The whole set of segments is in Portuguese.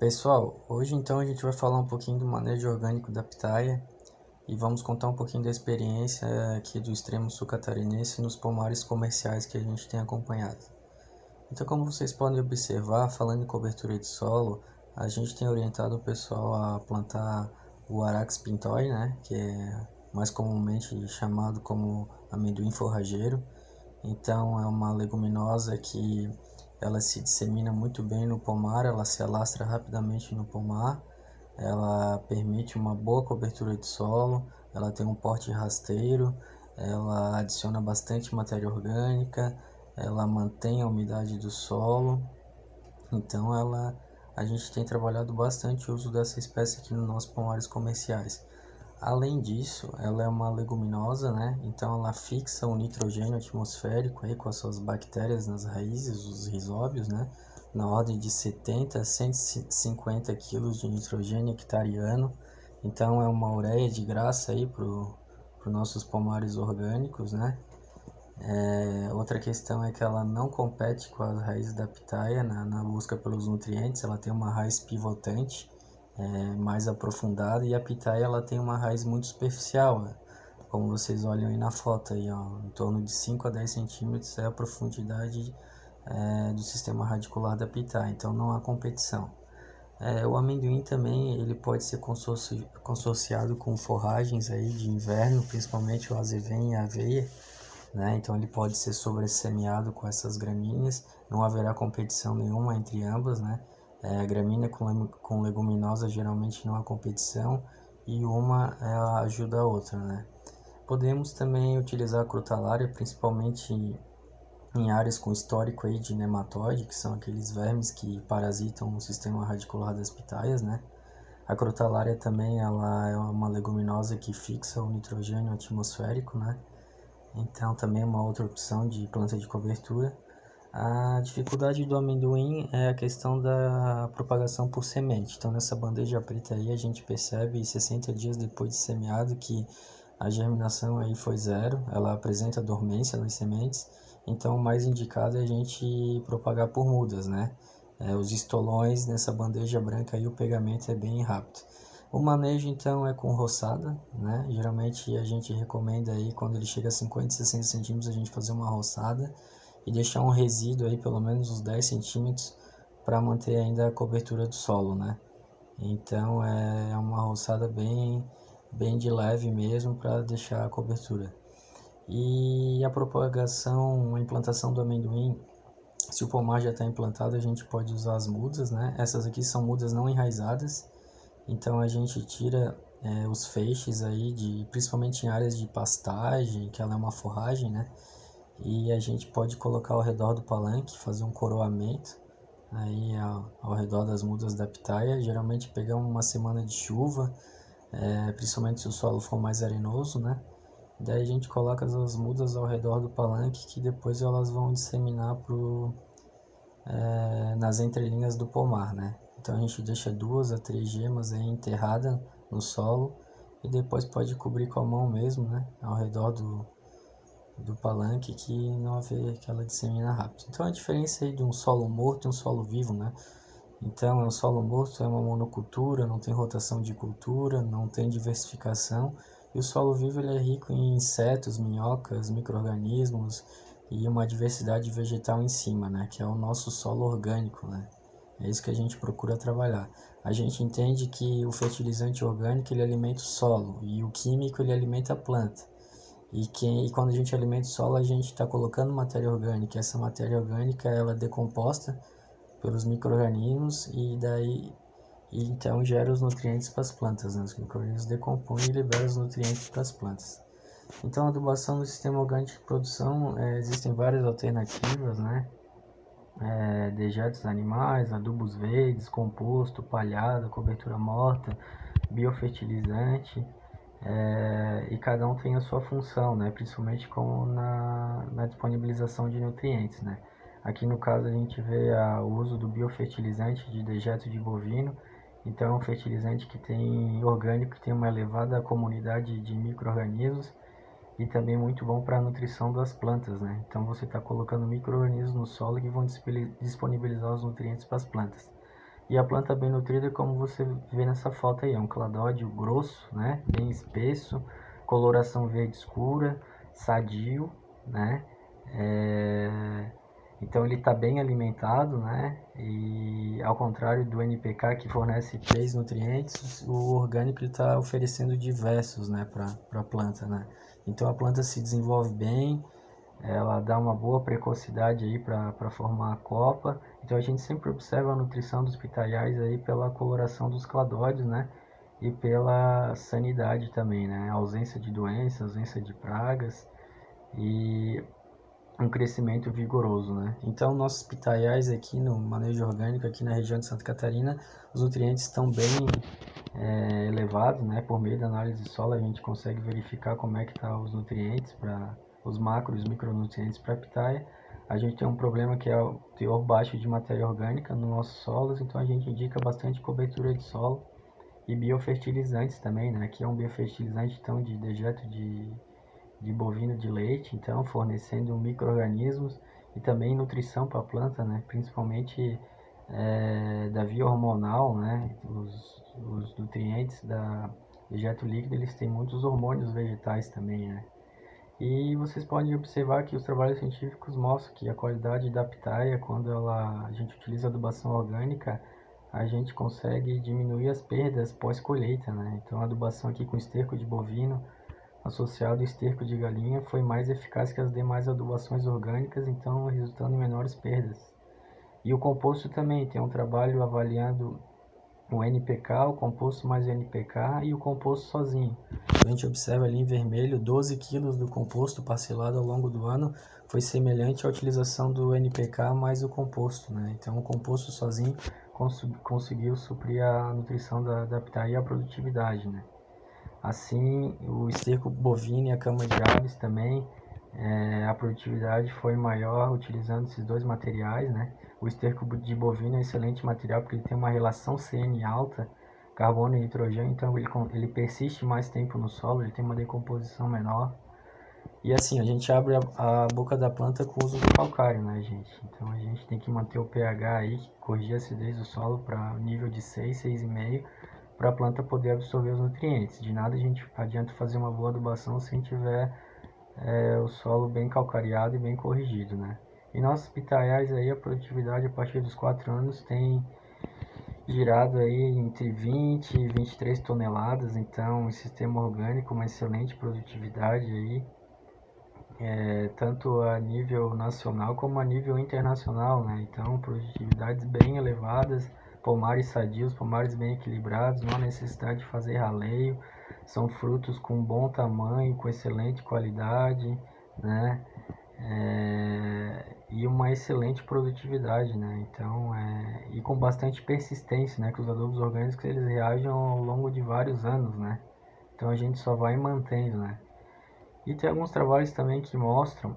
Pessoal, hoje então a gente vai falar um pouquinho do manejo orgânico da pitaia e vamos contar um pouquinho da experiência aqui do extremo sul catarinense nos pomares comerciais que a gente tem acompanhado. Então, como vocês podem observar, falando em cobertura de solo, a gente tem orientado o pessoal a plantar o Arax pintoi, né, que é mais comumente chamado como amendoim forrageiro. Então é uma leguminosa que ela se dissemina muito bem no pomar, ela se alastra rapidamente no pomar, ela permite uma boa cobertura de solo, ela tem um porte rasteiro, ela adiciona bastante matéria orgânica, ela mantém a umidade do solo. Então a gente tem trabalhado bastante o uso dessa espécie aqui nos nossos pomares comerciais. Além disso, ela é uma leguminosa, né? Então ela fixa o nitrogênio atmosférico aí com as suas bactérias nas raízes, os rizóbios, né? Na ordem de 70 a 150 kg de nitrogênio hectareano. Então é uma ureia de graça aí para os nossos pomares orgânicos, né? Outra questão é que ela não compete com as raízes da pitaia na busca pelos nutrientes, ela tem uma raiz pivotante, mais aprofundada, e a pitaia ela tem uma raiz muito superficial, né? Como vocês olham aí na foto, aí, ó, em torno de 5 a 10 centímetros é a profundidade do sistema radicular da pitaia, então não há competição. O amendoim também ele pode ser consorciado com forragens aí de inverno, principalmente o azevém e a aveia, né? Então ele pode ser sobressemeado com essas gramíneas, não haverá competição nenhuma entre ambas, né? Gramínea com leguminosa geralmente não há competição e uma ajuda a outra, né? Podemos também utilizar a crotalária, principalmente em áreas com histórico aí de nematóide, que são aqueles vermes que parasitam o sistema radicular das pitaias, né? A crotalária também ela é uma leguminosa que fixa o nitrogênio atmosférico, né? Então também é uma outra opção de planta de cobertura. A dificuldade do amendoim é a questão da propagação por semente. Então nessa bandeja preta aí a gente percebe 60 dias depois de semeado que a germinação aí foi zero, ela apresenta dormência nas sementes, então o mais indicado é a gente propagar por mudas, né? Os estolões nessa bandeja branca aí o pegamento é bem rápido. O manejo então é com roçada, né? Geralmente a gente recomenda aí quando ele chega a 50, 60 centímetros a gente fazer uma roçada e deixar um resíduo aí pelo menos uns 10 centímetros para manter ainda a cobertura do solo, né? Então é uma roçada bem de leve mesmo para deixar a cobertura. E a propagação, a implantação do amendoim, se o pomar já está implantado, a gente pode usar as mudas, né? Essas aqui são mudas não enraizadas, então a gente tira os feixes aí, principalmente em áreas de pastagem, que ela é uma forragem, né? E a gente pode colocar ao redor do palanque, fazer um coroamento aí ao redor das mudas da pitaia. Geralmente pegar uma semana de chuva, principalmente se o solo for mais arenoso, né? Daí a gente coloca as mudas ao redor do palanque que depois elas vão disseminar nas entrelinhas do pomar, né? Então a gente deixa 2 a 3 gemas aí enterradas no solo e depois pode cobrir com a mão mesmo, né? Ao redor do palanque que não haver que ela dissemina rápido. Então a diferença aí de um solo morto e um solo vivo, né? Então, o solo morto é uma monocultura, não tem rotação de cultura, não tem diversificação. E o solo vivo ele é rico em insetos, minhocas, micro-organismos e uma diversidade vegetal em cima, né? Que é o nosso solo orgânico, né? É isso que a gente procura trabalhar. A gente entende que o fertilizante orgânico ele alimenta o solo e o químico ele alimenta a planta. E quando a gente alimenta o solo, a gente está colocando matéria orgânica. Essa matéria orgânica ela é decomposta pelos micro-organismos e então gera os nutrientes para as plantas, né? Os micro-organismos decompõem e liberam os nutrientes para as plantas. Então, a adubação no sistema orgânico de produção, existem várias alternativas, né? Dejetos animais, adubos verdes, composto, palhada, cobertura morta, biofertilizante, e cada um tem a sua função, né? Principalmente como na disponibilização de nutrientes, né? Aqui no caso a gente vê o uso do biofertilizante de dejeto de bovino, então é um fertilizante que tem orgânico, que tem uma elevada comunidade de micro-organismos e também muito bom para a nutrição das plantas, né? Então você está colocando micro-organismos no solo que vão disponibilizar os nutrientes para as plantas. E a planta bem nutrida, como você vê nessa foto aí, é um cladódio grosso, né, bem espesso, coloração verde escura, sadio, né, então ele está bem alimentado, né, e ao contrário do NPK que fornece 3 nutrientes, o orgânico está oferecendo diversos, né, para a planta, né. Então a planta se desenvolve bem, ela dá uma boa precocidade aí para formar a copa. Então a gente sempre observa a nutrição dos pitaiais aí pela coloração dos cladóides, né? E pela sanidade também, né? A ausência de doenças, ausência de pragas e um crescimento vigoroso, né? Então nossos pitaiais aqui no manejo orgânico aqui na região de Santa Catarina, os nutrientes estão bem elevados, né? Por meio da análise de solo a gente consegue verificar como é que tá os nutrientes para os macros e os micronutrientes para a pitaia. A gente tem um problema que é o teor baixo de matéria orgânica nos nossos solos, então a gente indica bastante cobertura de solo e biofertilizantes também, né? Aqui é um biofertilizante então de dejeto de bovino de leite, então fornecendo micro-organismos e também nutrição para a planta, né? Principalmente da via hormonal, né? Os nutrientes da dejeto líquido, eles têm muitos hormônios vegetais também, né? E vocês podem observar que os trabalhos científicos mostram que a qualidade da pitaia, quando a gente utiliza adubação orgânica, a gente consegue diminuir as perdas pós-colheita, né? Então a adubação aqui com esterco de bovino associado ao esterco de galinha foi mais eficaz que as demais adubações orgânicas, então resultando em menores perdas. E o composto também tem um trabalho avaliando o NPK, o composto mais o NPK e o composto sozinho. A gente observa ali em vermelho 12 kg do composto parcelado ao longo do ano foi semelhante à utilização do NPK mais o composto, né? Então o composto sozinho conseguiu suprir a nutrição da pitaia e a produtividade, né? Assim, o esterco bovino e a cama de aves também, a produtividade foi maior utilizando esses dois materiais, né? O esterco de bovino é um excelente material porque ele tem uma relação CN alta, carbono e nitrogênio, então ele persiste mais tempo no solo, ele tem uma decomposição menor. E assim, a gente abre a boca da planta com o uso do calcário, né, gente? Então a gente tem que manter o pH aí, corrigir a acidez do solo para nível de 6, 6,5, para a planta poder absorver os nutrientes. De nada a gente adianta fazer uma boa adubação se tiver o solo bem calcareado e bem corrigido, né? E nossos pitaiais aí, a produtividade a partir dos 4 anos tem girado aí entre 20 e 23 toneladas, então o sistema orgânico, uma excelente produtividade aí, tanto a nível nacional como a nível internacional, né? Então produtividades bem elevadas, pomares sadios, pomares bem equilibrados, não há necessidade de fazer raleio, são frutos com bom tamanho, com excelente qualidade, né? E uma excelente produtividade, né? Então, e com bastante persistência, né? Que os adubos orgânicos eles reagem ao longo de vários anos, né? Então a gente só vai mantendo, né? E tem alguns trabalhos também que mostram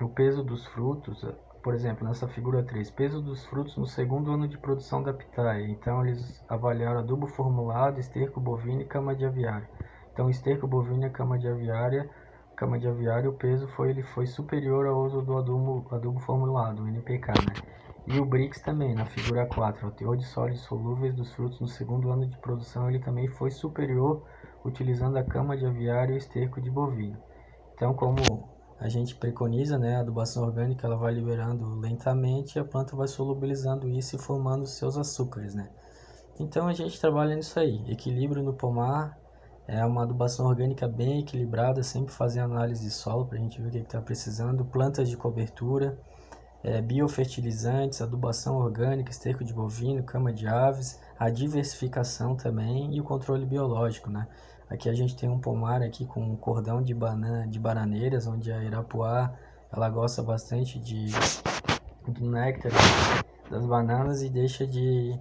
o peso dos frutos, por exemplo, nessa figura 3, peso dos frutos no segundo ano de produção da pitaia. Então eles avaliaram adubo formulado, esterco bovino e cama de aviário. Então esterco bovino e cama de aviário, o peso foi superior ao uso do adubo formulado, o NPK, né? E o BRICS também, na figura 4, o teor de sólidos solúveis dos frutos no segundo ano de produção, ele também foi superior utilizando a cama de aviário e o esterco de bovino. Então, como a gente preconiza, né, a adubação orgânica ela vai liberando lentamente e a planta vai solubilizando isso e formando seus açúcares, né? Então a gente trabalha nisso aí, equilíbrio no pomar, uma adubação orgânica bem equilibrada, sempre fazendo análise de solo para a gente ver o que está precisando, plantas de cobertura, biofertilizantes, adubação orgânica, esterco de bovino, cama de aves, a diversificação também e o controle biológico, né? Aqui a gente tem um pomar aqui com um cordão de bananeiras, onde a Irapuá ela gosta bastante do néctar das bananas e deixa de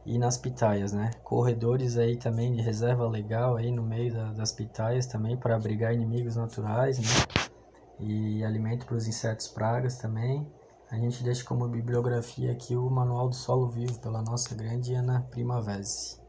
ir nas pitaias, né? Corredores aí também de reserva legal aí no meio das pitaias também para abrigar inimigos naturais, né? E alimento para os insetos pragas também. A gente deixa como bibliografia aqui o Manual do Solo Vivo, pela nossa grande Ana Primavesi.